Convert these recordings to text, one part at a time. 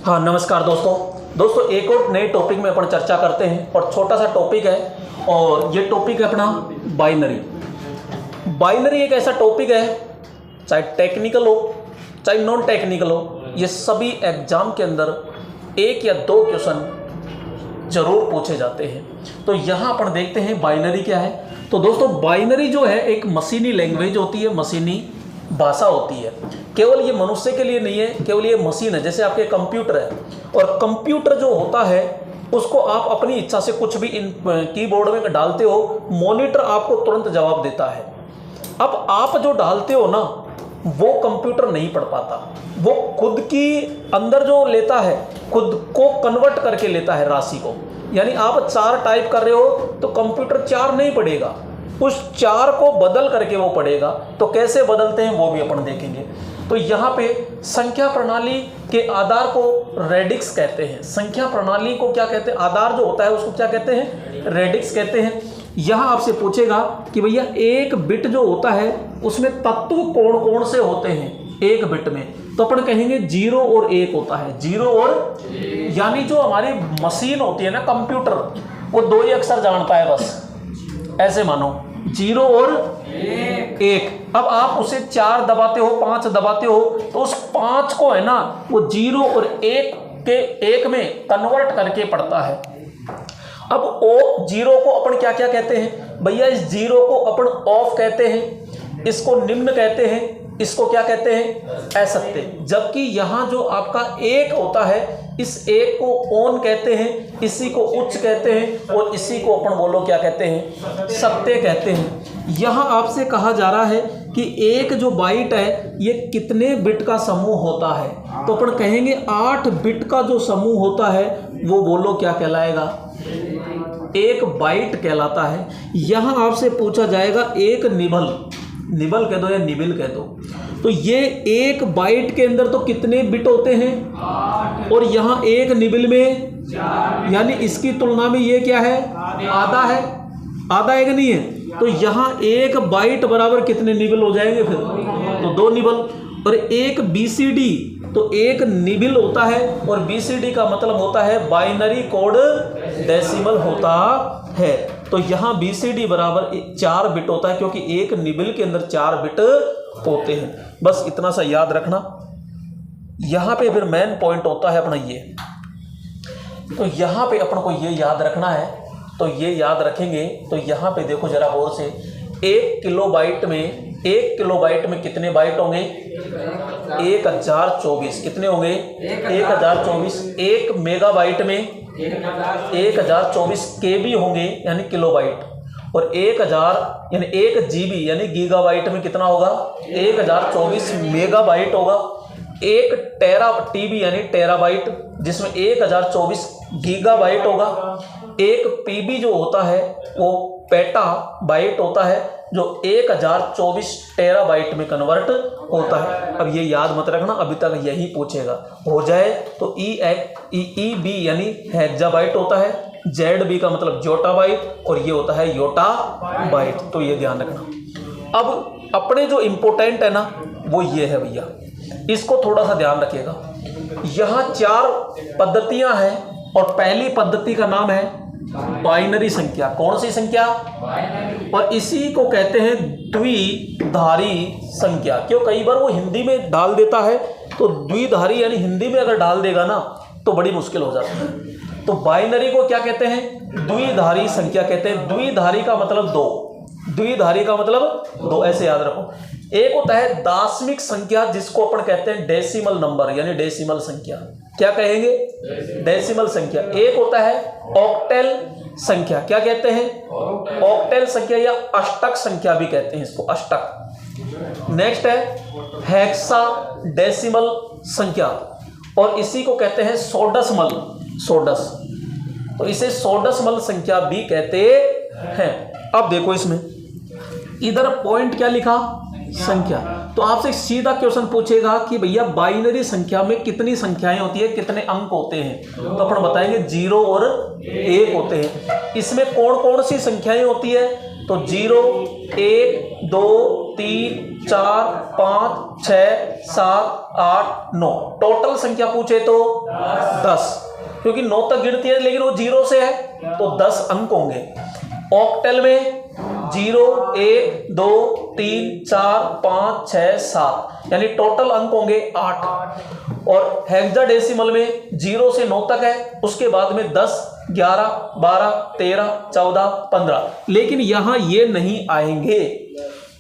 हाँ नमस्कार दोस्तों एक और नए टॉपिक में अपन चर्चा करते हैं और छोटा सा टॉपिक है और ये टॉपिक है अपना बाइनरी एक ऐसा टॉपिक है चाहे टेक्निकल हो चाहे नॉन टेक्निकल हो, ये सभी एग्जाम के अंदर एक या दो क्वेश्चन जरूर पूछे जाते हैं। तो यहाँ अपन देखते हैं बाइनरी क्या है। तो दोस्तों बाइनरी जो है एक मशीनी लैंग्वेज होती है, मशीनी भाषा होती है। केवल ये मनुष्य के लिए नहीं है, केवल ये मशीन है, जैसे आपके कंप्यूटर है। और कंप्यूटर जो होता है उसको आप अपनी इच्छा से कुछ भी इन कीबोर्ड में डालते हो, मॉनिटर आपको तुरंत जवाब देता है। अब आप जो डालते हो ना वो कंप्यूटर नहीं पढ़ पाता, वो खुद की अंदर जो लेता है खुद को कन्वर्ट करके लेता है राशि को। यानी आप 4 टाइप कर रहे हो तो कंप्यूटर 4 नहीं पढ़ेगा, उस 4 को बदल करके वो पढ़ेगा। तो कैसे बदलते हैं वो भी अपन देखेंगे। तो यहाँ पे संख्या प्रणाली के आधार को रेडिक्स कहते हैं। संख्या प्रणाली को क्या कहते हैं? आधार जो होता है उसको क्या कहते हैं? रेडिक्स कहते हैं। यहाँ आपसे पूछेगा कि भैया एक बिट जो होता है उसमें तत्व कौन कौन से होते हैं एक बिट में? तो अपन कहेंगे 0 और 1 होता है। 0 और यानी जो हमारी मशीन होती है ना कंप्यूटर, वो 2 ही अक्षर जानता है बस। ऐसे मानो 0 और 1। अब आप उसे 4 दबाते हो, 5 दबाते हो तो उस 5 को है ना वो 0 और 1 के 1 में कन्वर्ट करके पढ़ता है। अब ओ 0 को अपन क्या क्या कहते हैं भैया? इस 0 को अपन ऑफ कहते हैं, इसको निम्न कहते हैं, इसको क्या कहते हैं? असत्य। जबकि यहाँ जो आपका 1 होता है इस 1 को ऑन कहते हैं, इसी को उच्च कहते हैं और इसी को अपन बोलो क्या कहते हैं? सत्य कहते हैं। यहाँ आपसे कहा जा रहा है कि एक जो बाइट है ये कितने बिट का समूह होता है? तो अपन कहेंगे 8 बिट का जो समूह होता है वो बोलो क्या कहलाएगा? एक बाइट कहलाता है। यहाँ आपसे पूछा जाएगा एक निबल कह दो या निबिल कह दो, तो ये एक बाइट के अंदर तो कितने बिट होते हैं? और यहाँ एक निबिल में यानी इसकी तुलना में ये क्या है? आधा है। आधा है कि नहीं है? तो यहाँ एक बाइट बराबर कितने निबिल हो जाएंगे फिर? तो 2 निबल। और एक बीसीडी, तो एक निबिल होता है और बीसीडी का मतलब होता है बाइनरी कोड डेसिमल होता है। तो यहाँ बीसीडी बराबर 4 बिट होता है क्योंकि एक निबिल के अंदर 4 बिट होते हैं। बस इतना सा याद रखना। यहाँ पे फिर मेन पॉइंट होता है अपना ये। तो यहाँ पे अपन को ये याद रखना है। तो ये याद रखेंगे तो यहाँ पे देखो जरा गौर से, 1 किलोबाइट में कितने बाइट होंगे? 1024। कितने होंगे? 1024। 1 मेगाबाइट में 1024 केबी होंगे यानी किलोबाइट। और 1000 यानी 1 जीबी यानी गीगाबाइट में कितना होगा? 1024 मेगाबाइट होगा। 1 टेरा टीबी यानी टेराबाइट जिसमें 1024 गीगाबाइट होगा। 1 पीबी जो होता है वो पेटा बाइट होता है जो 1024 टेराबाइट में कन्वर्ट होता है। अब ये याद मत रखना, अभी तक यही पूछेगा। हो जाए तो ई बी यानी हेक्साबाइट होता है, जेड का मतलब जोटाबाइट और ये होता है योटाबाइट। तो ये ध्यान रखना। अब अपने जो इम्पोर्टेंट है ना वो ये है भैया, इसको थोड़ा सा ध्यान रखिएगा। यहाँ 4 पद्धतियां हैं और पहली पद्धति का नाम है बाइनरी संख्या। कौन सी संख्या? और इसी को कहते हैं द्विधारी संख्या। क्यों? कई बार वो हिंदी में डाल देता है तो द्विधारी यानी हिंदी में अगर डाल देगा ना तो बड़ी मुश्किल हो जाती है। तो बाइनरी को क्या कहते हैं? द्विधारी संख्या कहते हैं। द्विधारी का मतलब 2, द्विधारी का मतलब 2, ऐसे याद रखो। एक होता है दाशमिक संख्या जिसको अपन कहते हैं डेसिमल नंबर यानी डेसिमल संख्या। क्या कहेंगे? डेसिमल संख्या। एक होता है ऑक्टेल संख्या। क्या कहते हैं? ऑक्टेल संख्या या अष्टक संख्या भी कहते हैं इसको, अष्टक। नेक्स्ट है हेक्सा डेसिमल संख्या और इसी को कहते हैं सोडसमल, सोडस। तो इसे सोडसमल संख्या भी कहते हैं। अब देखो इसमें इधर पॉइंट क्या लिखा? संख्या। तो आपसे सीधा क्वेश्चन पूछेगा कि भैया बाइनरी संख्या में कितनी संख्याएं होती है, कितने अंक होते हैं? तो अपन बताएंगे 0 और 1 होते हैं। इसमें कौन कौन सी संख्याएं होती है? तो 0, 1, 2, 3 4 5 6 7 8 9 टोटल संख्या पूछे तो 10, क्योंकि 9 तक गिनती है लेकिन वो 0 से है तो 10 अंक होंगे। ऑक्टल में 0 1 2 3 4 5 6 7 यानी टोटल अंक होंगे 8। और हेक्साडेसिमल में 0 से 9 तक है, उसके बाद में 10 11 12 13 14 15, लेकिन यहां ये नहीं आएंगे।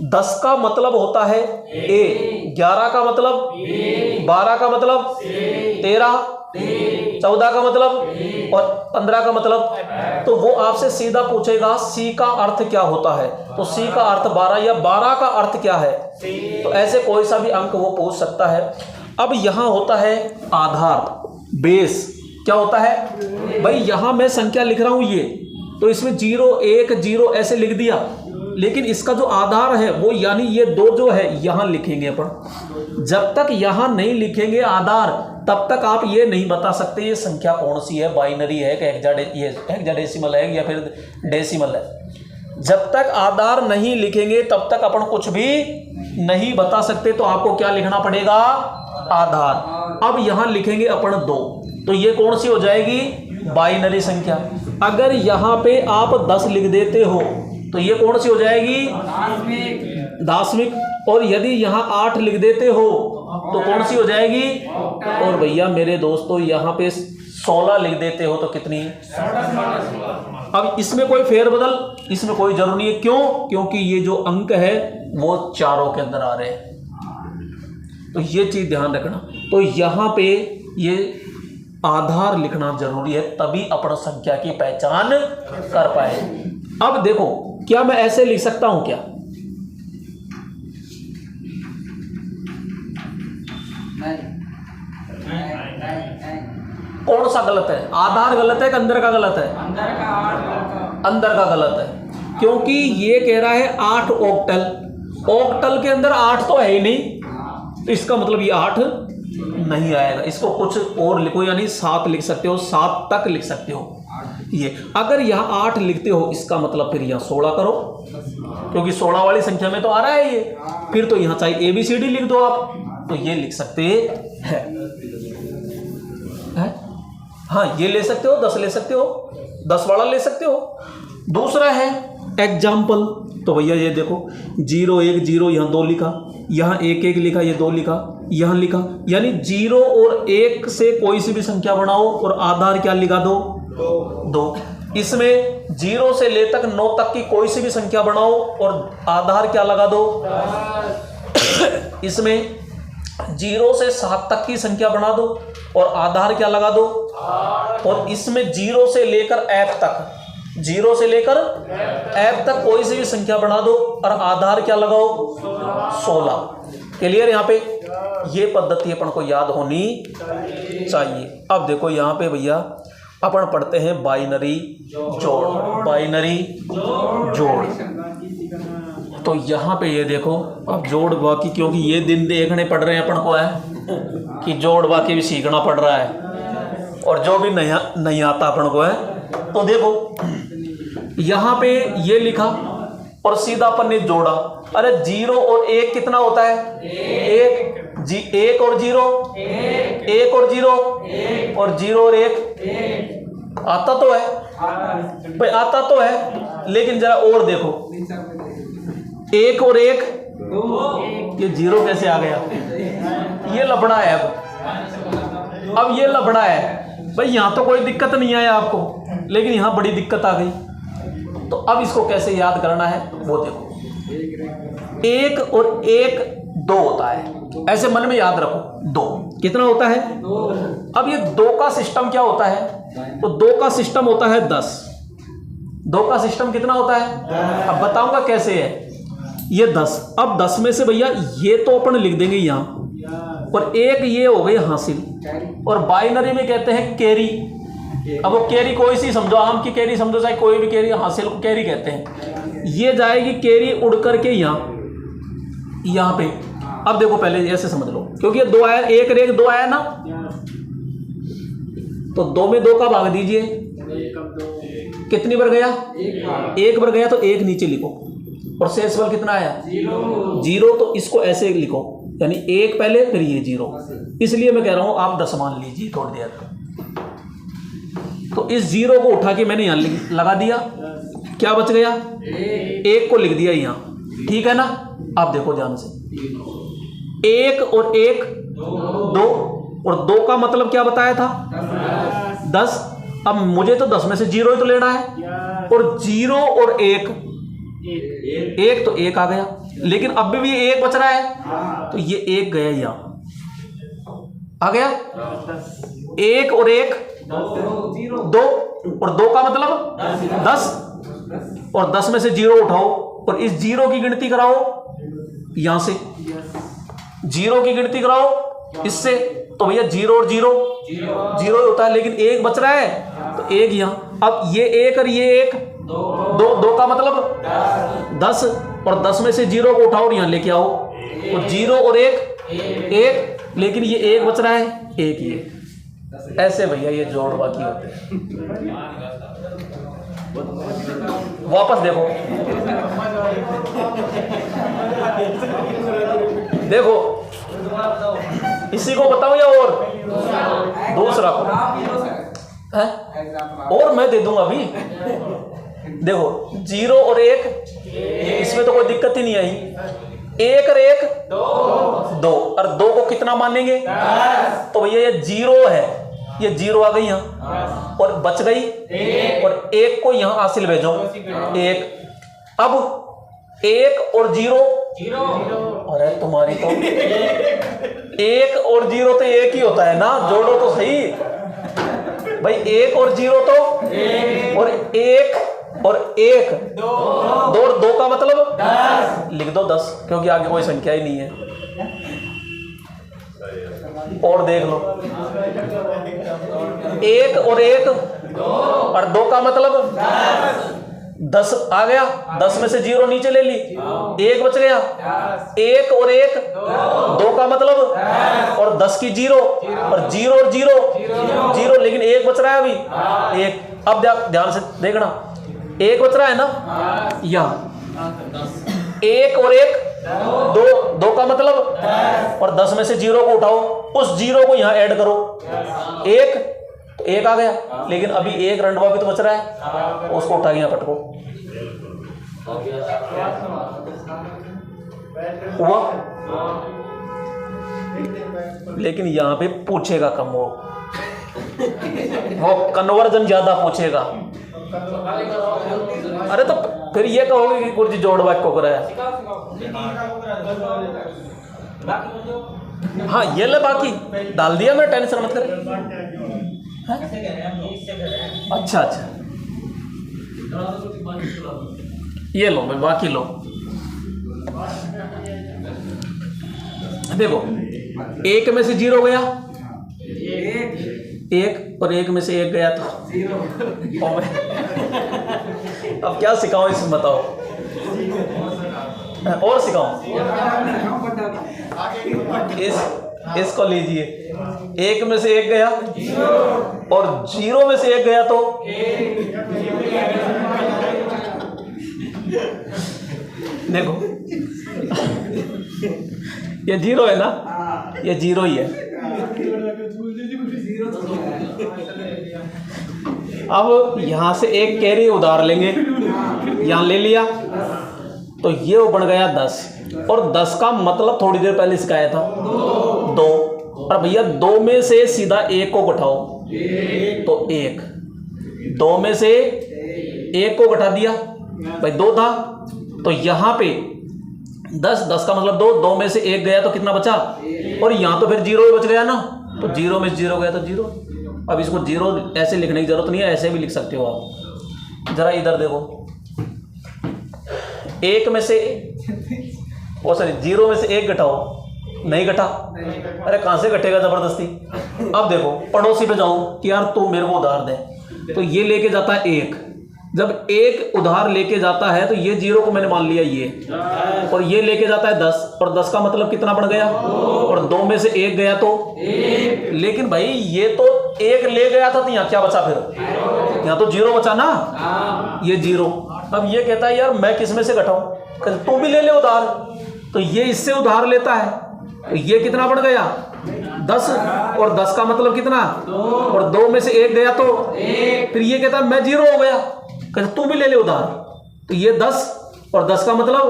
10 का मतलब होता है ए, 11 का मतलब, 12 का मतलब, 13 14 का मतलब और 15 का मतलब। तो वो आपसे सीधा पूछेगा सी का अर्थ क्या होता है, तो सी का अर्थ 12 या 12 का अर्थ क्या है, तो ऐसे कोई सा भी अंक वो पूछ सकता है। अब यहां होता है आधार, बेस क्या होता है भाई, यहां मैं संख्या लिख रहा हूं ये, तो इसमें 0 1 0 ऐसे लिख दिया, लेकिन इसका जो आधार है वो यानी ये 2 जो है यहां लिखेंगे अपन। जब तक यहां नहीं लिखेंगे आधार तब तक आप ये नहीं बता सकते ये संख्या कौन सी है, बाइनरी है कि हेक्साडेसिमल है या फिर डेसिमल है। जब तक आधार नहीं लिखेंगे तब तक अपन कुछ भी नहीं बता सकते, तो आपको क्या लिखना पड़ेगा, आधार। अब यहां लिखेंगे अपन 2, तो ये कौन सी हो जाएगी, बाइनरी संख्या। अगर यहां पे आप 10 लिख देते हो तो ये कौन सी हो जाएगी, दाशमिक। और यदि यहां 8 लिख देते हो तो कौन सी हो जाएगी, और भैया मेरे दोस्तों यहां पे 16 लिख देते हो तो कितनी। अब इसमें कोई फेरबदल, इसमें कोई जरूर नहीं है, क्यों, क्योंकि ये जो अंक है वो चारों के अंदर आ रहे हैं, तो ये चीज ध्यान रखना। तो यहां पे ये आधार लिखना जरूरी है, तभी अपन संख्या की पहचान कर पाए। अब देखो क्या मैं ऐसे लिख सकता हूं क्या, कौन सा गलत है, आधार गलत है कि अंदर का गलत है, अंदर का गलत है, क्योंकि ये कह रहा है 8 ऑक्टल, ऑक्टल के अंदर 8 तो है ही नहीं, तो इसका मतलब ये 8 नहीं आएगा। इसको कुछ और लिखो, यानी 7 लिख सकते हो, 7 तक लिख सकते हो। ये अगर यहाँ 8 लिखते हो इसका मतलब फिर यहाँ 16 करो, क्योंकि 16 वाली संख्या में तो आ रहा है ये। फिर तो यहाँ चाहे ABCD लिख दो आप, तो ये लिख सकते हैं। हाँ ये ले सकते हो, 10 ले सकते हो, 10 वाला ले सकते हो। दूसरा है एग्जाम्पल, तो भैया ये देखो 0 1 0 यहाँ 2 लिखा, यहाँ 1 1 लिखा, ये 2 लिखा, यहाँ लिखा, यानी 0 और 1 से कोई सी भी संख्या बनाओ और आधार क्या लिखा दो, 2। इसमें 0 से ले तक 9 तक की कोई सी भी संख्या बनाओ और आधार क्या लगा दो। इसमें 0 से 7 तक की संख्या बना दो और आधार क्या लगा दो। और इसमें 0 से लेकर F तक, 0 से लेकर F तक कोई सी भी संख्या बना दो और आधार क्या लगाओ, 16। क्लियर, यहाँ पे ये पद्धति अपन को याद होनी चाहिए। अब देखो यहाँ पे भैया अपन पढ़ते हैं बाइनरी जोड़, बाइनरी जोड़। तो यहाँ पे ये देखो अब जोड़ बाकी, क्योंकि ये दिन देखने पड़ रहे हैं अपन को है कि जोड़ बाकी भी सीखना पड़ रहा है, और जो भी नहीं आता अपन को है। तो देखो यहाँ पे ये लिखा और सीधा अपन ने जोड़ा। अरे 0 और 1 कितना होता है, 1 और 0, 1 और 0 और 0 और 1 आता तो है भाई, आता तो है, लेकिन जरा और देखो 1 और 1, ये 0 कैसे आ गया, ये लफड़ा है। अब ये लफड़ा है भाई, यहाँ तो कोई दिक्कत नहीं आया आपको, लेकिन यहाँ बड़ी दिक्कत आ गई। तो अब इसको कैसे याद करना है वो देखो, 1 और 1 2 होता है, ऐसे मन में याद रखो। 2 कितना होता है, 2। अब ये 2 का सिस्टम क्या होता है, तो 2 का सिस्टम होता है 10। 2 का सिस्टम कितना होता है, अब बताऊंगा कैसे है। ये 10, अब 10 में से भैया ये तो अपन लिख देंगे यहाँ, और 1 ये हो गई हासिल, और बाइनरी में कहते हैं कैरी। अब वो कैरी कोई सी समझो, आम की कैरी समझो, चाहे कोई भी कैरी, हासिल को कैरी कहते हैं। ये जाएगी कैरी उड़ करके यहाँ पे। अब देखो पहले ऐसे समझ लो, क्योंकि ये 2 आया, 1 और 1 2 आया ना, तो 2 में 2 का भाग दीजिए, कितनी बार गया, 1 बार गया, तो 1 नीचे लिखो, और शेषफल कितना आया? 0। तो इसको ऐसे लिखो, यानी 1 पहले फिर ये 0। इसलिए मैं कह रहा हूं आप 10 मान लीजिए थोड़ी देर। तो इस 0 को उठा के मैंने यहां लगा दिया, क्या बच गया? 1 को लिख दिया यहां, ठीक है ना? आप देखो ध्यान से, 1 और 1 2, और 2 का मतलब क्या बताया था? 10। अब मुझे तो 10 में से 0 ही तो लेना है, और 0 और 1 तो 1 आ गया, लेकिन अब भी ये 1 बच रहा है, तो ये 1 गया यहाँ, आ गया 1 और 1 2, और 2 का मतलब 10, और 10 में से 0 उठाओ और इस 0 की गिनती कराओ, यहां से 0 की गिनती कराओ इससे, तो भैया 0 और 0 0 होता है, लेकिन 1 बच रहा है, तो 1 यहाँ। अब ये 1 और ये 1 2 का मतलब 10, और 10 में से 0 को उठाओ और यहाँ लेके आओ, तो 0 और 1, लेकिन ये 1 बच रहा है, 1 ये। ऐसे भैया ये जोड़ बाकी होते हैं। वापस देखो, देखो इसी को बताओ या और दूसरा को है? और मैं दे दूंगा अभी। देखो 0 और 1, इसमें तो कोई दिक्कत ही नहीं आई। 1 और 1 2, और 2 को कितना मानेंगे? तो भैया ये 0 है, ये 0 आ गई यहाँ, और बच गई, और 1 को यहाँ हासिल भेजो 1। अब 1 और 0, अरे तुम्हारी तो 1 और 0 तो 1 ही होता है ना, जोड़ो तो सही भाई। 1 और 0 तो, और 1 और 1 2 का मतलब 10, लिख दो 10, क्योंकि आगे कोई संख्या ही नहीं है। और देख लो 1 और 1 और 2 का मतलब 10 आ गया, 10 में से 0 नीचे ले ली, 1 बच गया। 1 और 1 2 का मतलब, और 10 की 0, और 0 और 0, लेकिन 1 बच रहा है अभी 1। अब ध्यान से देखना, 1 बच रहा है ना यहाँ, 1 और 1 2 का मतलब, और 10 में से 0 को उठाओ, उस 0 को यहाँ ऐड करो 1 आ गया, लेकिन अभी 1 रंडवा भी तो बच रहा है, उसको उठा के यहाँ पटको, हुआ। लेकिन यहाँ पे पूछेगा कम, वो कन्वर्जन ज्यादा पूछेगा। अरे तो फिर ये कहोगे कि गुरुजी जोड़ वाक्य को कराया। हाँ ये ले, बाकी डाल दिया मैं, टेंशन मत कर। अच्छा, ये लो मैं, बाकी लो। देखो 1 में से 0 गया, 1 और 1 में से 1 गया, तो अब क्या सिखाऊं इसमें बताओ, और सिखाऊं? इसको लीजिए, 1 में से 1 गया और 0 में से 1 गया, तो देखो ये 0 है ना, ये 0 ही है। अब यहां से एक कैरी उधार लेंगे, यहां ले लिया, तो ये बन गया 10, और 10 का मतलब थोड़ी देर पहले सिखाया था 2, और भैया 2 में से सीधा 1 को घटाओ, तो 1, 2 में से 1 को घटा दिया भाई, 2 था, तो यहाँ पे 10 का मतलब 2 में से 1 गया तो कितना बचा, और यहाँ तो फिर 0 ही बच गया ना, तो 0 में 0 गया तो 0। अब इसको 0 ऐसे लिखने की जरूरत नहीं है, ऐसे भी लिख सकते हो आप। जरा इधर देखो, 1 में से, ओ सॉरी 0 में से 1 घटाओ, नहीं घटा, अरे कहाँ से घटेगा जबरदस्ती। अब देखो पड़ोसी पे जाऊं कि यार तू मेरे को उधार दे, तो ये लेके जाता है 1, जब 1 उधार लेके जाता है तो ये 0 को मैंने मान लिया ये, और ये लेके जाता है 10, और 10 का मतलब कितना बन गया, और 2 में से 1 गया तो 1, लेकिन भाई ये तो 1 ले गया था, तो यहाँ क्या बचा फिर, यहाँ तो 0 बचा ना, ये 0, अब ये कहता है यार मैं किस में से घटाऊं, कहते तू भी ले ले उधार, तो ये इससे उधार लेता है, तो ये कितना बढ़ गया 10, और 10 का मतलब कितना, और 2 में से 1 गया तो फिर ये कहता है मैं 0 हो गया, कहते तू भी ले ले उधार, तो ये 10 और 10 का मतलब,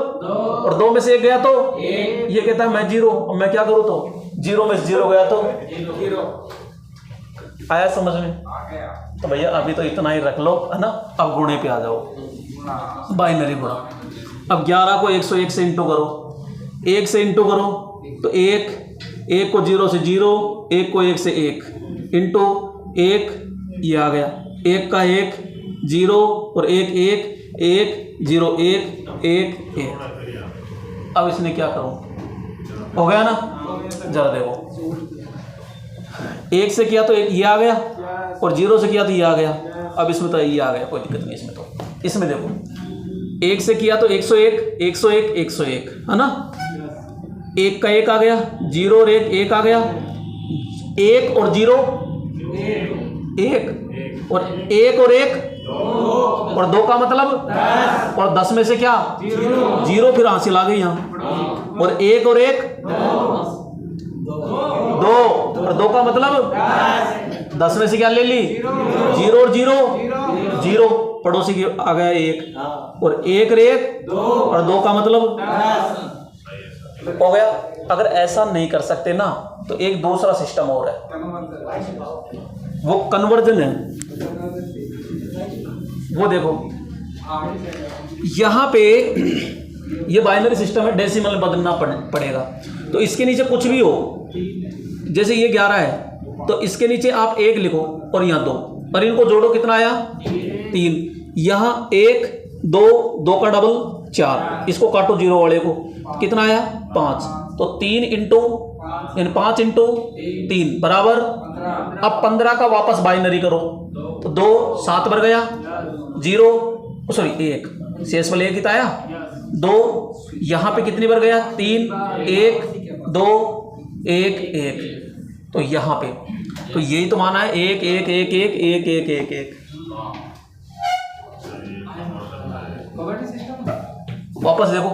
और 2 में से 1 गया तो ये कहता है मैं 0, और मैं क्या करूं, तो 0 में से 0 गया तो 0। आया समझ में? तो भैया अभी तो इतना ही रख लो, है ना। अब गुणे पे आ जाओ, बाइनरी गुणा। अब 11 को 101 से इंटू करो, 1 से इंटू करो तो 1 को 0 से 0, 1 को 1 से 1 इंटू 1, ये आ गया 1 का 1 0 और 1 1 1 0 1 1 1। अब इसमें क्या करूं, हो गया ना, जरा देखो 1 से किया तो ये आ गया, और 0 से किया तो ये आ गया। अब इसमें तो ये आ गया, कोई दिक्कत नहीं इसमें। तो इसमें देखो 1 से किया तो 101 101 101, है ना। 1 का 1 आ गया, 0 और 1 1 आ गया, 1 और 0 1, और 1 और 1 और 2 का मतलब 10, और 10 में से क्या 0, फिर हासिल आ गई यहाँ, और 1 और 1 2, और 2 का मतलब 10 में से क्या ले ली 0 और 0 0, पड़ोसी की आ गया 1, और 1 और 1 और 2 का मतलब हो गया। अगर ऐसा नहीं कर सकते ना तो एक दूसरा सिस्टम और है, वो कन्वर्जन है। वो देखो यहाँ पे ये बाइनरी सिस्टम है, डेसिमल बदलना पड़ेगा। तो इसके नीचे कुछ भी हो, जैसे ये 11 है तो इसके नीचे आप 1 लिखो और यहाँ 2, और इनको जोड़ो, कितना आया 3, यहाँ 1 2 2 का डबल 4, इसको काटो 0 वाले को, कितना आया 5, तो 3 इंटू 5 इंटू 3 बराबर। अब 15 का वापस बाइनरी करो तो 2 7 बढ़ गया, 0 सॉरी 1 शेष वाले 1 कितना आया 2, यहाँ पे कितनी बार गया 3 1 2 1 1, तो यहाँ पे तो यही तो माना है 1 1 1 1 1 1 1 1। वापस देखो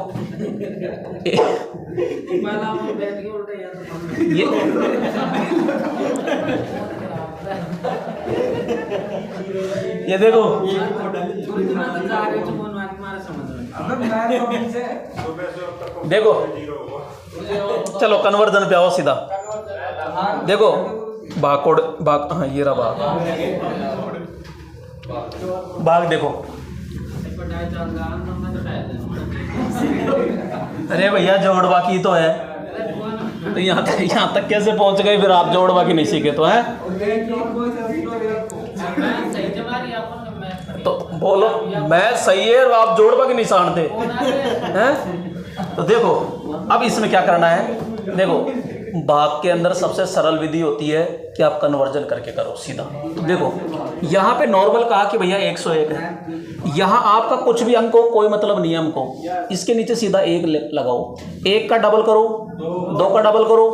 ये देखो देखो, चलो कन्वर्जन पे आओ सीधा। देखो बाकोड बाग, हाँ ये रहा बाग देखो। अरे भैया जोड़ बाकी तो है, तो यहाँ तक कैसे पहुंच गए फिर आप, जोड़ बाकी नहीं सीखे तो है। तो बोलो मैं सही है और आप जोड़ बाकी नहीं जानते हैं। तो देखो अब इसमें क्या करना है, देखो भाग के अंदर सबसे सरल विधि होती है कि आप कन्वर्जन करके करो सीधा। तो देखो यहाँ पे नॉर्मल कहा कि भैया 101 है, यहाँ आपका कुछ भी अंक हो कोई मतलब नहीं है हमको, इसके नीचे सीधा 1 लगाओ, 1 का डबल करो 2 का डबल करो,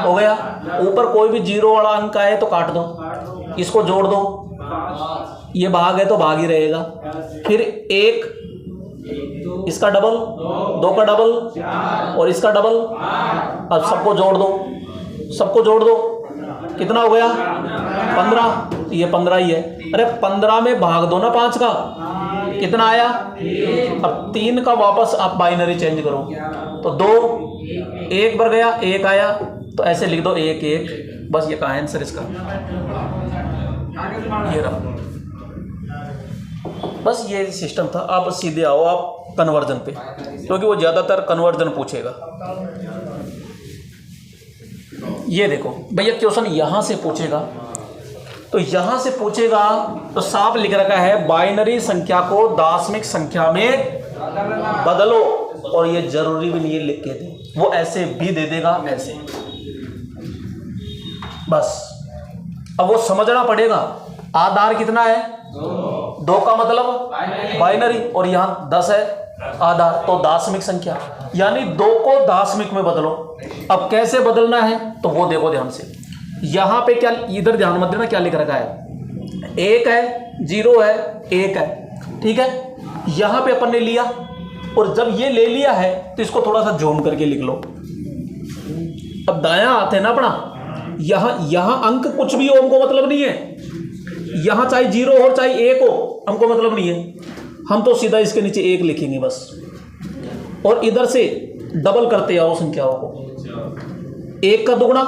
हो गया। ऊपर कोई भी 0 वाला अंक आए तो काट दो, इसको जोड़ दो, ये भाग है तो भाग ही रहेगा। फिर 1 इसका डबल 2 का डबल और इसका डबल, अब सबको जोड़ दो, सबको जोड़ दो, कितना हो गया 15, ये 15 ही है। अरे 15 में भाग दो ना 5 का, कितना आया, अब 3 का वापस आप बाइनरी चेंज करो तो 2 1 बढ़ गया 1 आया, तो ऐसे लिख दो 1 1, बस ये का आंसर इसका ये रहा। बस ये सिस्टम था। अब सीधे आओ आप कन्वर्जन पे, क्योंकि वो ज़्यादातर कन्वर्जन पूछेगा। ये देखो भैया क्वेश्चन यहाँ से पूछेगा, तो यहाँ से पूछेगा तो साफ लिख रखा है बाइनरी संख्या को दाशमिक संख्या में बदलो, और ये जरूरी भी नहीं है लिख के दे, वो ऐसे भी दे देगा ऐसे, बस। अब वो समझना पड़ेगा आधार कितना है 2 का मतलब बाइनरी, और यहाँ 10 है आधार, तो दाशमिक संख्या, यानी 2 को दाशमिक में बदलो। अब कैसे बदलना है तो वो देखो ध्यान से, यहाँ पे क्या, इधर ध्यान मत देना क्या लिख रखा है, 1 है 0 है 1 है, ठीक है। यहां पे अपन ने लिया, और जब ये ले लिया है तो इसको थोड़ा सा जूम करके लिख लो। अब दायां हाथ है ना अपना, यहां अंक कुछ भी हो हमको मतलब नहीं है, यहां चाहे 0 हो चाहे 1 हो हमको मतलब नहीं है, हम तो सीधा इसके नीचे 1 लिखेंगे बस, और इधर से डबल करते आओ संख्याओं को। 1 का दुगना,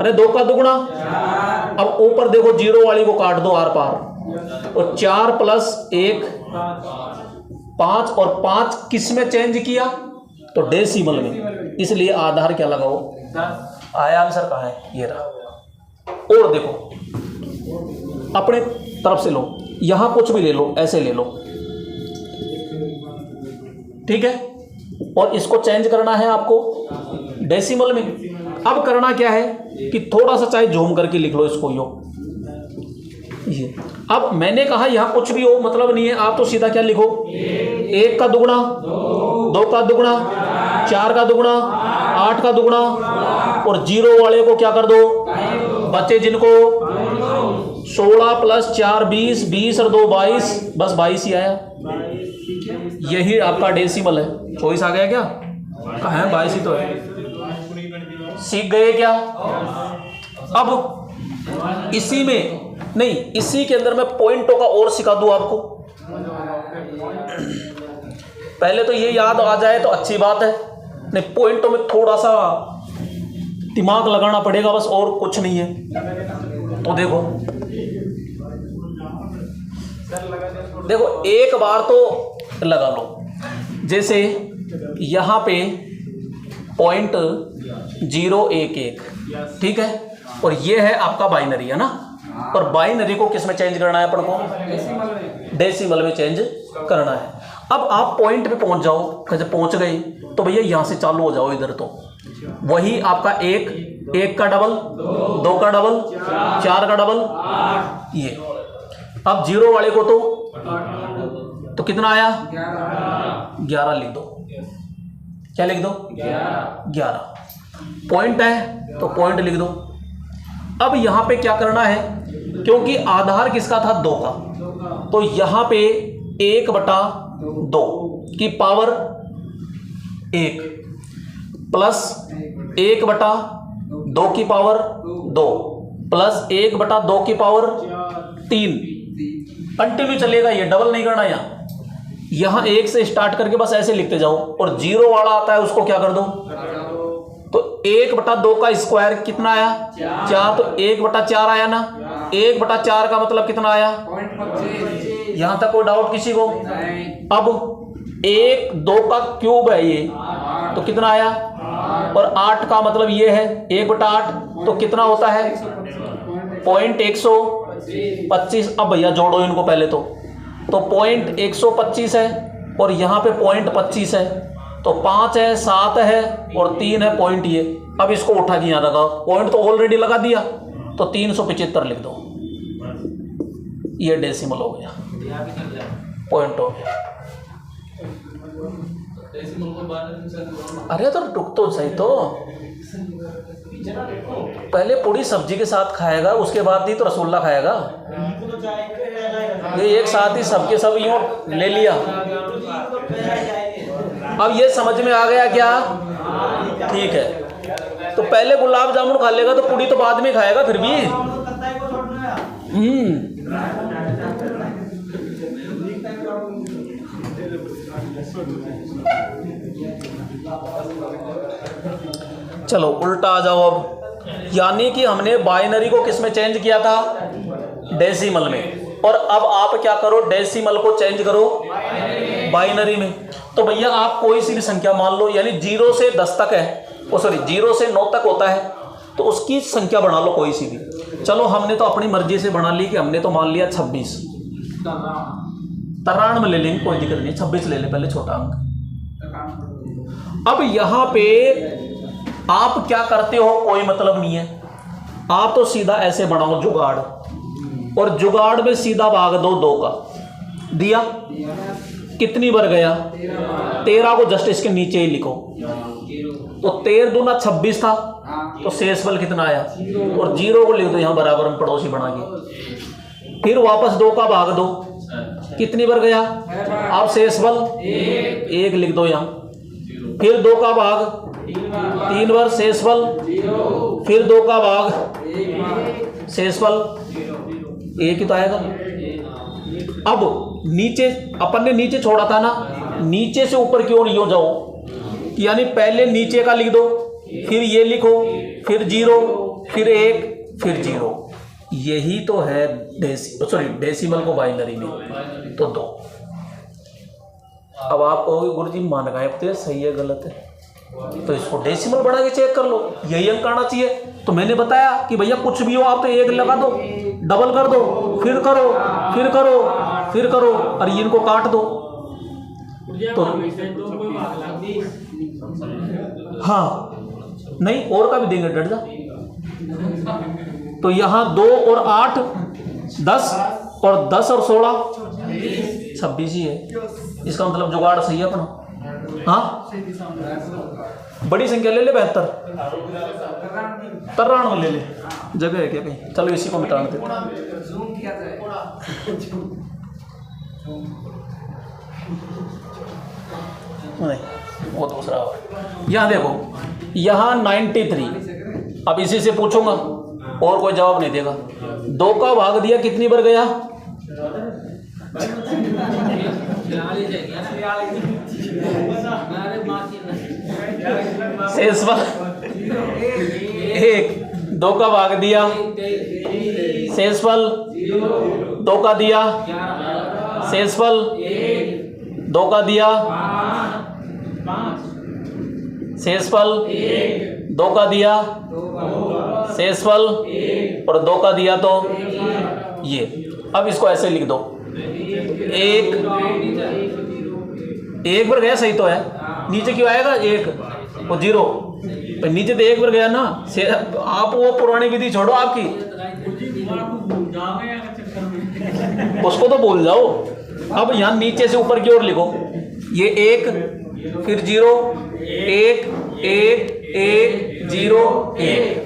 अरे 2 का दुगना, अब ऊपर देखो 0 वाली को काट दो आर पार, और 4 + 1 5, और 5 किस में चेंज किया तो डेसिमल में, इसलिए आधार क्या लगाओ, आया आंसर कहाँ है, ये रहा। और देखो अपने तरफ से लो, यहां कुछ भी ले लो, ऐसे ले लो, ठीक है, और इसको चेंज करना है आपको डेसिमल में। अब करना क्या है कि थोड़ा सा चाहे जूम करके लिख लो इसको, ये अब मैंने कहा यहां कुछ भी हो मतलब नहीं है, आप तो सीधा क्या लिखो, 1 का दुगना, 2 का दुगना, 4 का दुगना, 8 का दुगना, और 0 वाले को क्या कर दो, बच्चे जिनको 16 + 4 20, 20 और 2 22, बस 22 ही आया, यही आपका डेसिमल है। 24 आ गया क्या, कहाँ है, 22 ही तो है। सीख गए क्या? अब इसी में नहीं, इसी के अंदर मैं पॉइंटों का और सिखा दूं आपको। पहले तो ये याद आ जाए तो अच्छी बात है, नहीं पॉइंटों में थोड़ा सा दिमाग लगाना पड़ेगा बस, और कुछ नहीं है। तो देखो एक बार तो लगा लो, जैसे यहां पे पॉइंट 0 1 1, ठीक है, और ये है आपका बाइनरी है ना, और बाइनरी को किस में चेंज करना है अपन को, डेसिमल में चेंज करना है। अब आप पॉइंट पे पहुंच जाओ, जब पहुंच गए तो भैया यहां से चालू हो जाओ इधर, तो वही आपका 1 का डबल, 2 का डबल, 4 का डबल, ये। अब 0 वाले को तो कितना आया, 11 लिख दो, क्या लिख दो, 11। पॉइंट है तो पॉइंट लिख दो। अब यहां पे क्या करना है, क्योंकि आधार किसका था, 2 का, तो यहां पे 1/2 की पावर 1 प्लस 1/2 की पावर 2 प्लस 1/2 की पावर 3, कंटिन्यू चलेगा, ये डबल नहीं करना। यहां 1 से स्टार्ट करके बस ऐसे लिखते जाओ, और 0 वाला आता है उसको क्या कर दो, तो 1/2 का स्क्वायर कितना आया, 4, तो 1/4 आया ना, 1/4 का मतलब कितना आया, यहां तक कोई डाउट किसी को? अब 1 2 का क्यूब है ये, तो कितना आया, और 8 का मतलब ये है 1/8, तो कितना होता है, 125। अब भैया जोड़ो इनको पहले तो 125 है, और यहाँ पे 25 है, तो 5 है, 7 है और 3 है पॉइंट ये। अब इसको उठा के यहाँ लगाओ, पॉइंट तो ऑलरेडी लगा दिया, तो 375 लिख दो, ये डेसिमल हो गया, पॉइंट हो गया। अरे तो रुक तो सही, तो पहले पूरी सब्जी के साथ खाएगा, उसके बाद ही तो रसगुल्ला खाएगा। ये एक साथ ही सबके सब यूं ले लिया। अब ये समझ में आ गया क्या? ठीक है, तो पहले गुलाब जामुन खा लेगा तो पूरी तो बाद में खाएगा फिर भी। चलो उल्टा आ जाओ अब, यानी कि हमने बाइनरी को किस में चेंज किया था, डेसिमल में, और अब आप क्या करो, डेसिमल को चेंज करो बाइनरी में। तो भैया आप कोई सी भी संख्या मान लो, यानी 0 से 10 तक है, 0 से 9 तक होता है, तो उसकी संख्या बना लो कोई सी भी। चलो हमने तो अपनी मर्जी से बना ली कि हमने तो मान लिया 26, 93 ले लेंगे, कोई दिक्कत नहीं, 26 ले ले पहले छोटा अंक। अब यहां पे आप क्या करते हो कोई मतलब नहीं है, आप तो सीधा ऐसे बनाओ जुगाड़, और जुगाड़ में सीधा भाग दो 2 का, दिया कितनी बार गया, 13 को जस्ट इसके नीचे ही लिखो, तो 13 दूना 26 था, तो शेष बल कितना आया, और 0 को लिख दो यहाँ बराबर में पड़ोसी बना के, फिर वापस 2 का भाग दो, कितनी बार गया? अब शेष बल 1 लिख दो यहाँ। फिर 2 का भाग 3 बार शेष बल, फिर 2 का भाग शेष बल 1 ही तो आएगा। अब नीचे अपन ने नीचे छोड़ा था ना, नीचे से ऊपर की ओर यूं जाओ, यानी पहले नीचे का लिख दो, फिर ये लिखो, फिर 0, फिर 1, फिर 0। यही तो है डेसिमल को बाइनरी में तो 2। अब आप कहोगे गुरुजी मान गए तो सही है गलत है, तो इसको डेसिमल बढ़ा के चेक कर लो, यही अंक आना चाहिए। तो मैंने बताया कि भैया कुछ भी हो आप तो 1 लगा दो, डबल कर दो, फिर करो, फिर करो, फिर करो, और इनको काट दो। तो हाँ नहीं और का भी देंगे, डट जा। तो यहाँ 2 और 8 10, और 10 और 16 26 ही है। इसका मतलब जुगाड़ सही है अपना। हाँ बड़ी संख्या ले ले, 72 93 ले ले, जगह है क्या कहीं? चलो इसी को मिटा देते। नहीं वो दूसरा। यहाँ देखो, यहाँ 93। अब इसी से पूछूंगा और कोई जवाब नहीं देगा। 2 का भाग दिया कितनी बार गया? शेष बल 1, 2 का भाग दिया, शेष बल 2 का दिया, शेष बल 2 का दिया, शेष बल 2 का दिया, शेष बल और 2 का दिया, तो ये। अब इसको ऐसे लिख दो, 1 बार गया सही तो है, नीचे क्यों आएगा 1 और 0? तो नीचे तो 1 बार गया ना। आप वो पुरानी विधि छोड़ो आपकी, उसको तो भूल जाओ। अब यहाँ नीचे से ऊपर की ओर लिखो, ये 1, फिर 0, 1 1 1 0 1।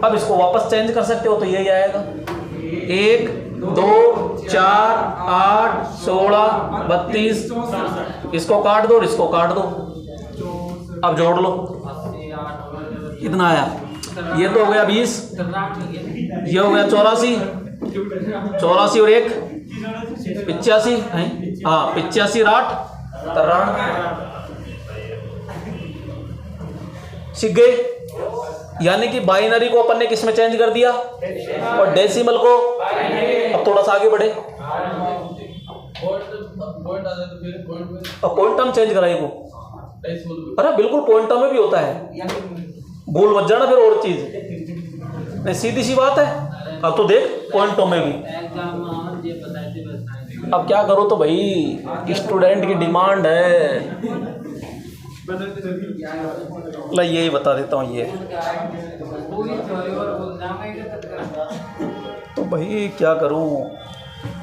अब इसको वापस चेंज कर सकते हो तो यही आएगा, 1 2 4 8 16 32। इसको काट दो और इसको काट दो, अब जोड़ लो कितना आया? ये तो हो गया 20, ये हो गया 84 और 1 85 है। हाँ 85 और 8 93। सीख गए? यानी कि बाइनरी को अपन ने किस में चेंज कर दिया और डेसिमल को। अब थोड़ा सा आगे बढ़े, अब पॉइंट टर्म चेंज कराइए वो। अरे बिल्कुल पॉइंट टर्म में भी होता है, भूल मत जाना फिर और चीज नहीं, सीधी सी बात है। अब तो देख पॉइंट टर्म में भी। अब क्या करो तो भाई स्टूडेंट की डिमांड है, मैं यही बता देता हूँ। ये तो भाई क्या करूँ,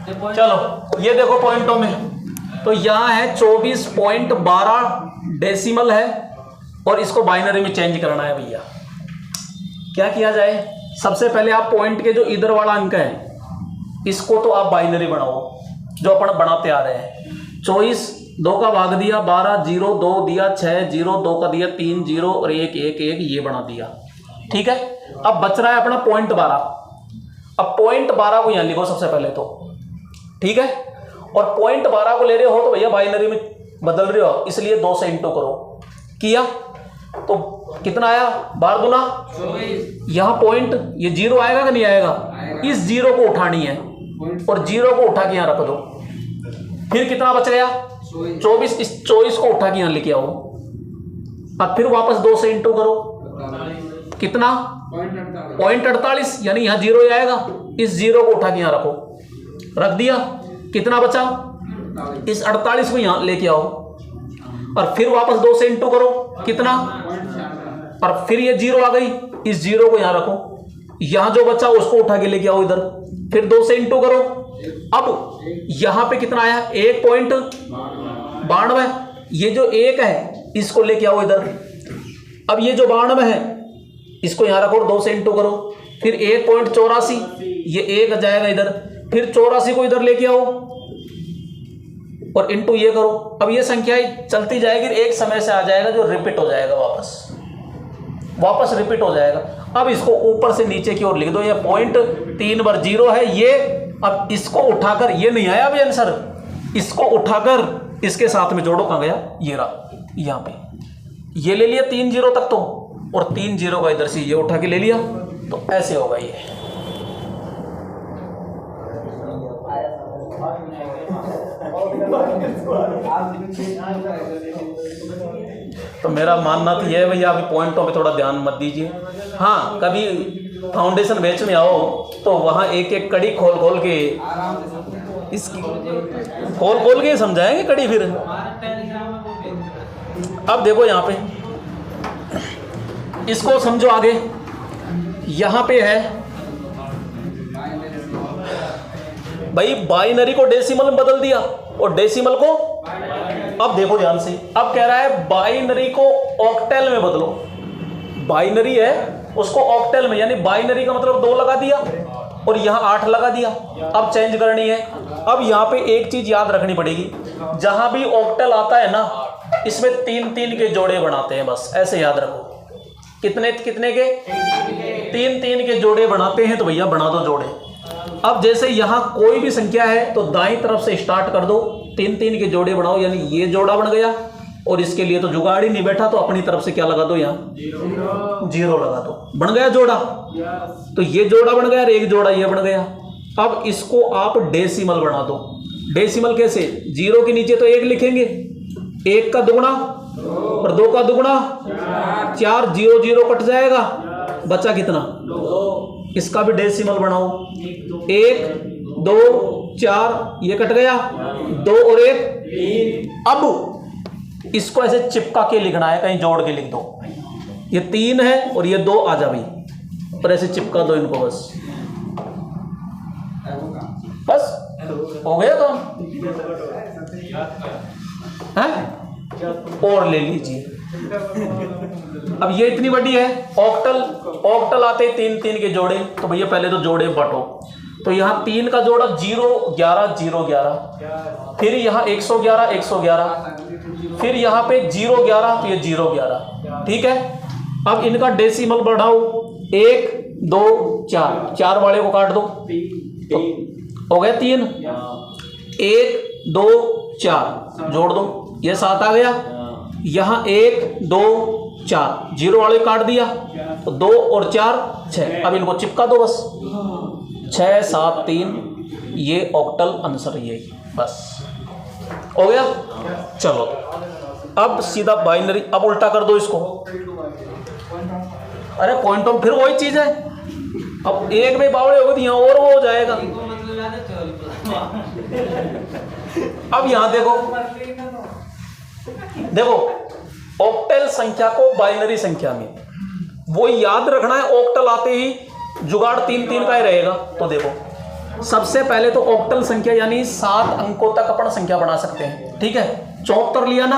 चलो ये देखो पॉइंटों में, तो यहाँ है 24.12 डेसिमल है और इसको बाइनरी में चेंज करना है भैया। क्या किया जाए? सबसे पहले आप पॉइंट के जो इधर वाला अंक है इसको तो आप बाइनरी बनाओ, जो अपन बनाते आ रहे हैं। 24 2 का भाग दिया 12 0 2 दिया 6 0 2 का दिया 3 0 और 1 1 1 ये बना दिया। ठीक है, अब बच रहा है अपना पॉइंट 12। अब पॉइंट 12 को यहाँ लिखो सबसे पहले तो, ठीक है। और पॉइंट 12 को ले रहे हो तो भैया बाइनरी में बदल रहे हो, इसलिए 2 से इंटू करो। किया तो कितना आया? 12 दूना 24। यहाँ पॉइंट ये 0 आएगा कि नहीं आएगा? इस 0 को उठानी है और 0 को उठा के यहाँ रख दो। फिर कितना बच गया? 24। इस 24 को उठा के यहाँ लेके आओ। अब फिर वापस 2 से इंटू करो, कितना? 0.48, यानी यहाँ 0 ही आएगा। इस 0 को उठा के यहाँ रखो, रख दिया। कितना बचा? इस 48 को यहाँ लेके आओ और फिर वापस 2 से इंटू करो, कितना? और फिर ये 0 आ गई, इस 0 को यहाँ रखो, यहाँ जो बचा उसको उठा के लेके आओ इधर, फिर 2 से इंटू करो। अब यहाँ पे कितना आया? 1.92। ये जो 1 है इसको लेके आओ इधर। अब ये जो 92 है इसको यहाँ रखो और 2 से इंटू करो, फिर 1.84, ये 1 जाएगा इधर, फिर 84 को इधर लेके आओ और इनटू ये करो। अब ये संख्याएं चलती जाएगी, एक समय से आ जाएगा जो रिपीट हो जाएगा, वापस रिपीट हो जाएगा। अब इसको ऊपर से नीचे की ओर लिख दो। ये पॉइंट 3 बार 0 है ये। अब इसको उठाकर, ये नहीं आया अभी आंसर, इसको उठाकर इसके साथ में जोड़ो। कहाँ गया? ये रहा, यहाँ पे ये ले लिया 3 0 तक तो, और 3 0 का इधर से ये उठा के ले लिया, तो ऐसे होगा ये। तो मेरा मानना तो ये है भैया, अभी पॉइंटों पे थोड़ा ध्यान मत दीजिए। हाँ, कभी फाउंडेशन बैच में आओ तो वहाँ एक एक कड़ी खोल खोल के इसकी खोल के समझाएंगे कड़ी। फिर अब देखो यहाँ पे, इसको समझो आगे। यहाँ पे है भाई, बाइनरी को डेसिमल में बदल दिया और डेसिमल को, अब देखो ध्यान से, अब कह रहा है बाइनरी को ऑक्टेल में बदलो। बाइनरी है उसको ऑक्टेल में, यानी बाइनरी का मतलब 2 लगा दिया और यहाँ 8 लगा दिया। अब चेंज करनी है। अब यहाँ पे एक चीज याद रखनी पड़ेगी, जहां भी ऑक्टेल आता है ना, इसमें 3-3 के जोड़े बनाते हैं, बस ऐसे याद रखो। कितने कितने के? 3-3 के जोड़े बनाते हैं, तो भैया बना दो जोड़े। अब जैसे यहाँ कोई भी संख्या है तो दाईं तरफ से स्टार्ट कर दो, 3-3 के जोड़े बनाओ, यानी ये जोड़ा बन गया। और इसके लिए तो जुगाड़ ही नहीं बैठा, तो अपनी तरफ से क्या लगा दो? यहाँ 0 लगा दो, बन गया जोड़ा। तो ये जोड़ा बन गया और एक जोड़ा ये बन गया। अब इसको आप डेसिमल बना दो। डेसिमल कैसे? 0 के नीचे तो 1 लिखेंगे, 1 का दुगुना और 2 का दुगुना 4, 0 0 कट जाएगा, बचा कितना? 2। इसका भी डेसिमल बनाओ, 1 2 4, ये कट गया, 2 और 1 3। अब इसको ऐसे चिपका के लिखना है, कहीं जोड़ के लिख दो। ये 3 है और ये 2 आ जा भाई, और ऐसे चिपका दो इनको, बस हो गया काम। और ले लीजिए। अब ये इतनी बड़ी है, ऑक्टल आते 3-3 के जोड़े, तो भैया पहले तो जोड़े बटो। तो यहाँ 3 का जोड़ा 0 11 0 11, फिर यहाँ 111 111, फिर यहाँ पे 0 11, तो ये 0 11, ठीक है। अब इनका डेसिमल बढ़ाओ, 1 2 4, 4 वाले को काट दो, तो हो गया 3, 1 2 4 जोड़ दो, ये 7 आ गया। यहाँ 1 2 4, 0 वाले काट दिया, तो 2 और 4 6। अब इनको चिपका दो बस, 6 7 3, ये ऑक्टल आंसर ये, बस हो गया। चलो अब सीधा बाइनरी, अब उल्टा कर दो इसको। अरे पॉइंट ऑफ फिर वही चीज है, अब एक में बावड़े हो गए यहाँ और वो हो जाएगा। अब यहां देखो ऑक्टल संख्या को बाइनरी संख्या में वो याद रखना है। ऑक्टल आते ही जुगाड़ 3-3 का ही रहेगा। तो देखो सबसे पहले तो ऑक्टल संख्या यानी 7 अंकों तक अपन संख्या बना सकते हैं, ठीक है। 74 लिया ना,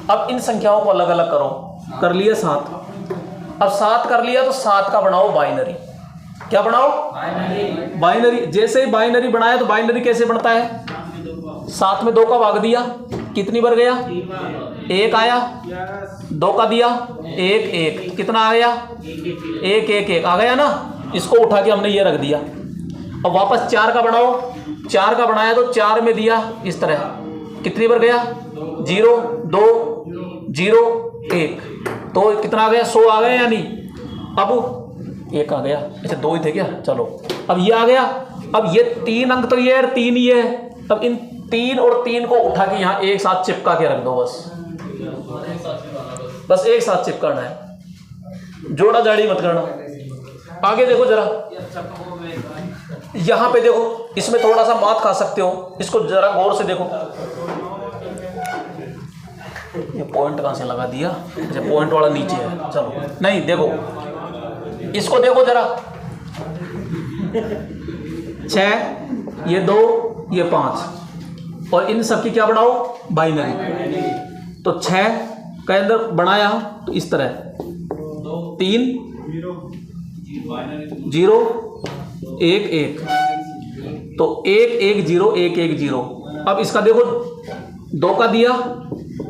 अब इन संख्याओं को अलग अलग करो, कर लिया 7। अब 7 कर लिया तो 7 का बनाओ बाइनरी। क्या बनाओ? बाइनरी। जैसे ही बाइनरी बनाया तो बाइनरी कैसे बनता है? 7 में 2 का भाग दिया, कितनी बार गया? 1 आया, 2 का दिया 1 1, कितना आ गया? 1 1 1 आ गया ना। इसको उठा के हमने ये रख दिया। अब वापस 4 का बनाओ, 4 का बनाया तो 4 में दिया इस तरह, कितनी बार गया? 0 2 0 1, तो कितना आ गया? 100 आ गया। यानी अब 1 आ गया, अच्छा 2 ही थे क्या? चलो अब ये आ गया। अब ये 3 अंक तो ये 3 ही है। अब इन 3 और 3 को उठा के यहाँ एक साथ चिपका के रख दो, बस एक साथ चिपकाना है, जोड़ा जाड़ी मत करना। आगे देखो जरा, यहां पे देखो, इसमें थोड़ा सा मात खा सकते हो, इसको जरा गौर से देखो। ये पॉइंट कहां से लगा दिया? अच्छा पॉइंट वाला नीचे है, चलो नहीं देखो, इसको देखो जरा। 6 ये 2 ये 5, और इन सब की क्या बनाओ? बाइनरी। तो 6 के अंदर बनाया तो इस तरह 3 0 1 1, तो 1 1 0 1 1 0। अब इसका देखो 2 का दिया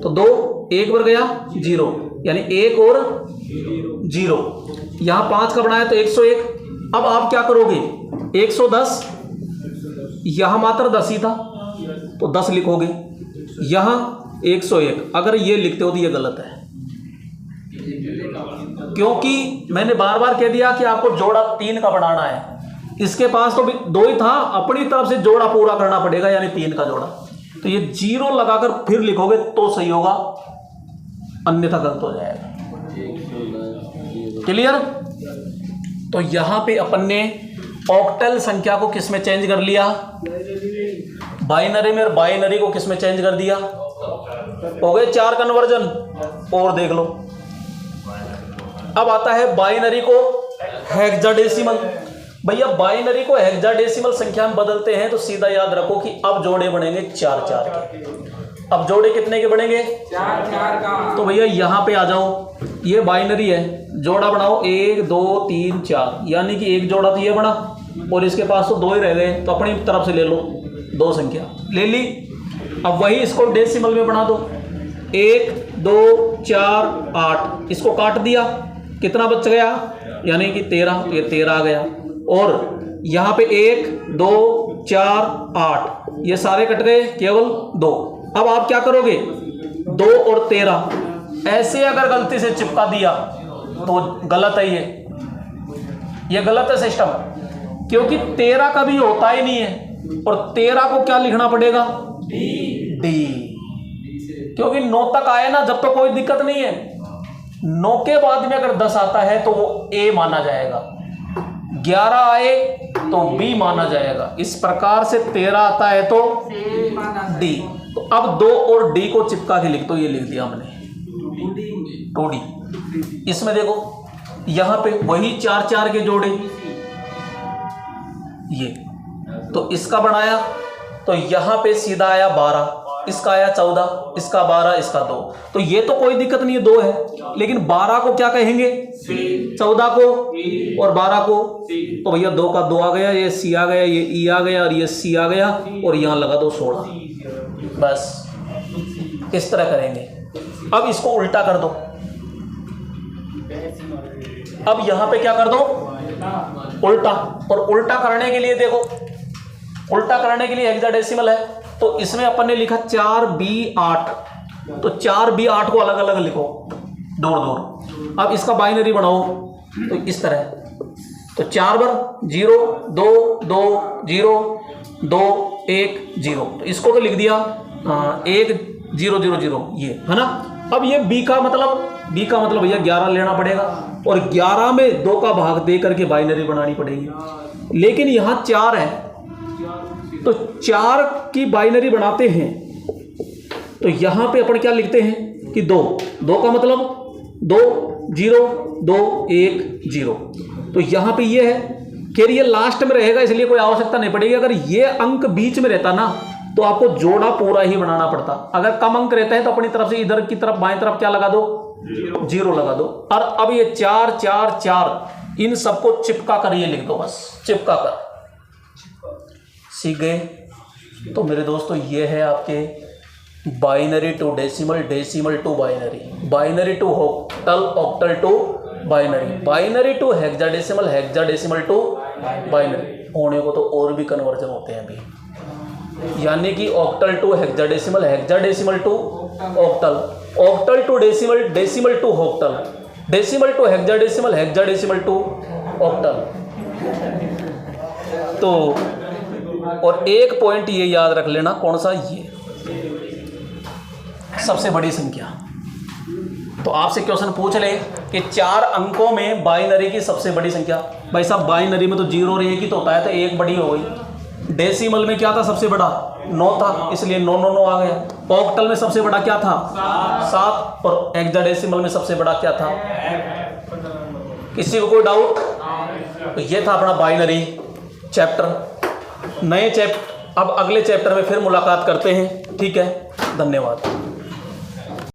तो 2 1 पर गया 0, यानी 1 और 0। यहाँ 5 का बनाया तो 101। अब आप क्या करोगे 110, यहाँ मात्र 10 ही था तो 10 लिखोगे, यहाँ 101। अगर ये लिखते हो तो ये गलत है, क्योंकि मैंने बार बार कह दिया कि आपको जोड़ा 3 का बनाना है। इसके पास तो 2 ही था, अपनी तरफ से जोड़ा पूरा करना पड़ेगा, यानी 3 का जोड़ा। तो ये 0 लगाकर फिर लिखोगे तो सही होगा, अन्यथा गलत हो जाएगा। क्लियर? तो यहां पे अपन ने ऑक्टल संख्या को किस में चेंज कर लिया? बाइनरी में। और बाइनरी को किस में चेंज कर दिया? हो गए 4 कन्वर्जन। और देख लो, अब आता है बाइनरी को हेक्साडेसिमल। भैया बाइनरी को हेक्साडेसिमल संख्या में बदलते हैं तो सीधा याद रखो कि अब जोड़े बनेंगे 4 4 के। अब जोड़े कितने के बनेंगे? 4 4 का। तो भैया यहाँ पे आ जाओ, ये बाइनरी है, जोड़ा बनाओ 1 2 3 4, यानी कि एक जोड़ा तो ये बना और इसके पास तो 2 ही रह गए, तो अपनी तरफ से ले लो 2 संख्या ले ली। अब वही इसको डेसिमल में बना दो, 1 2 4 8, इसको काट दिया, कितना बच गया? यानी कि 13, तो ये 13 आ गया। और यहाँ पे 1 2 4 8, ये सारे कट गए, केवल 2। अब आप क्या करोगे? 2 और 13 ऐसे अगर गलती से चिपका दिया तो गलत है, ये गलत है सिस्टम, क्योंकि 13 कभी होता ही नहीं है। और 13 को क्या लिखना पड़ेगा? डी। क्योंकि 9 तक आए ना, जब तो कोई दिक्कत नहीं है। 9 के बाद में अगर 10 आता है तो वो ए माना जाएगा, 11 आए तो बी माना जाएगा। इस प्रकार से 13 आता है तो डी। तो अब 2 और डी को चिपका के लिख दो, ये लिख दिया हमने 2D। इसमें देखो यहां पे वही 4 4 के जोड़े, ये तो इसका बनाया तो यहां पे सीधा आया 12, इसका आया 14, इसका 12, इसका 2। तो ये तो कोई दिक्कत नहीं है, 2 है, लेकिन 12 को क्या कहेंगे? 14 को, और 12 को तो भैया 2 का 2 आ गया, ये सी आ गया, ये ई आ गया और ये सी आ गया, और यहां लगा दो 16। बस इस तरह करेंगे। अब इसको उल्टा कर दो, अब यहां पे क्या कर दो? उल्टा। और उल्टा करने के लिए देखो, उल्टा करने के लिए हेक्साडेसिमल है, तो इसमें अपन ने लिखा 4B8, तो 4B8 को अलग अलग लिखो, दूर दूर। अब इसका बाइनरी बनाओ तो इस तरह, तो 4 बार 0 2 2 0 2 1 0, तो इसको तो लिख दिया 1 0 0 0, ये है ना। अब ये B का मतलब भैया 11 लेना पड़ेगा, और 11 में 2 का भाग दे करके बाइनरी बनानी पड़ेगी। लेकिन यहाँ 4 है, तो 4 की बाइनरी बनाते हैं तो यहां पे अपन क्या लिखते हैं कि 2 का मतलब 2 0 2 1 0। तो यहां पे ये है, फिर ये लास्ट में रहेगा, इसलिए कोई आवश्यकता नहीं पड़ेगी। अगर ये अंक बीच में रहता ना तो आपको जोड़ा पूरा ही बनाना पड़ता। अगर कम अंक रहता है तो अपनी तरफ से इधर की तरफ बाएं तरफ क्या लगा दो? 0 लगा दो। और अब ये 4 4 4 इन सबको चिपका कर ये लिख दो, बस चिपका कर। सीख गए? तो मेरे दोस्तों ये है आपके binary to decimal, decimal to binary, binary to octal, octal to binary, binary to hexadecimal, hexadecimal to binary. होने को तो और भी कन्वर्जन होते हैं अभी, यानी कि octal to hexadecimal, hexadecimal to octal, octal to decimal, decimal to octal, decimal to hexadecimal, hexadecimal to octal. तो और एक पॉइंट ये याद रख लेना, कौन सा? ये सबसे बड़ी संख्या। तो आपसे क्वेश्चन पूछ ले कि 4 अंकों में बाइनरी की सबसे बड़ी संख्या। भाई साहब बाइनरी में तो 0 और 1 ही तो होता है, तो 1 बड़ी हो गई। डेसिमल में क्या था सबसे बड़ा? 9 था, इसलिए 9 9 9 आ गया। ऑक्टल में सबसे बड़ा क्या था? 7। और हेक्साडेसिमल में सबसे बड़ा क्या था? किसी को कोई डाउट? तो ये था अपना बाइनरी चैप्टर। नए अब अगले चैप्टर में फिर मुलाकात करते हैं, ठीक है? धन्यवाद।